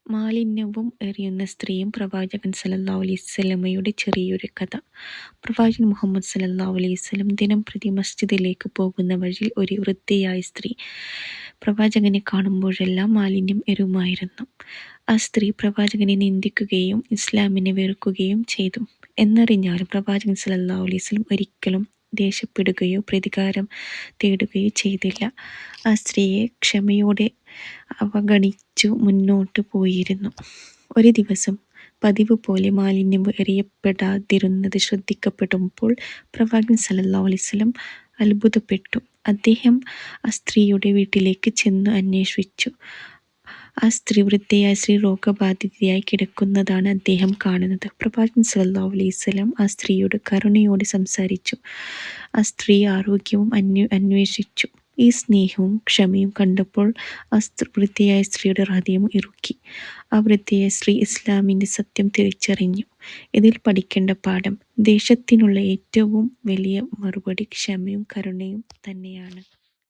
മാലിന്യവും എറിയുന്ന സ്ത്രീയും പ്രവാചകൻ സല്ലല്ലാഹു അലൈഹി വസല്ലമയുടെ ചെറിയൊരു കഥ. പ്രവാചകൻ മുഹമ്മദ് സല്ലല്ലാഹു അലൈഹി വസല്ലം ദിനംപ്രതി മസ്ജിദിലേക്ക് പോകുന്ന വഴിയിൽ ഒരു വൃദ്ധയായ സ്ത്രീ പ്രവാചകനെ കാണുമ്പോഴെല്ലാം മാലിന്യം എറിയുമായിരുന്നു. ആ സ്ത്രീ പ്രവാചകനെ നിന്ദിക്കുകയും ഇസ്ലാമിനെ വെറുക്കുകയും ചെയ്തു. എന്നറിഞ്ഞാലും പ്രവാചകൻ സല്ലല്ലാഹു അലൈഹി വസല്ലം ഒരിക്കലും ദേഷ്യപ്പെടുകയോ പ്രതികാരം തേടുകയോ ചെയ്തില്ല. ആ സ്ത്രീയെ ക്ഷമയോടെ അവഗണിച്ചു മുന്നോട്ട് പോയിരുന്നു. ഒരു ദിവസം പതിവ് പോലെ മാലിന്യം എറിയപ്പെടാതിരുന്നത് ശ്രദ്ധിക്കപ്പെട്ടപ്പോൾ പ്രവാചകൻ സല്ലല്ലാഹു അലൈഹി വസല്ലം അത്ഭുതപ്പെട്ടു. അദ്ദേഹം ആ സ്ത്രീയുടെ വീട്ടിലേക്ക് ചെന്ന് അന്വേഷിച്ചു. ആ സ്ത്രീ വൃദ്ധയായ സ്ത്രീ രോഗബാധിതയായി കിടക്കുന്നതാണ് അദ്ദേഹം കാണുന്നത്. പ്രവാചകൻ സല്ലല്ലാഹു അലൈഹി വസല്ലം ആ സ്ത്രീയോട് കരുണയോടെ സംസാരിച്ചു. ആ സ്ത്രീ ആരോഗ്യവും അന്വേഷിച്ചു. ഈ സ്നേഹവും ക്ഷമയും കണ്ടപ്പോൾ ആ വൃദ്ധയായ സ്ത്രീയുടെ ഹൃദയം ഇറുക്കി. ആ വൃദ്ധയായ സ്ത്രീ ഇസ്ലാമിൻ്റെ സത്യം തിരിച്ചറിഞ്ഞു. ഇതിൽ പഠിക്കേണ്ട പാഠം: ദേഷ്യത്തിനുള്ള ഏറ്റവും വലിയ മറുപടി ക്ഷമയും കരുണയും തന്നെയാണ്.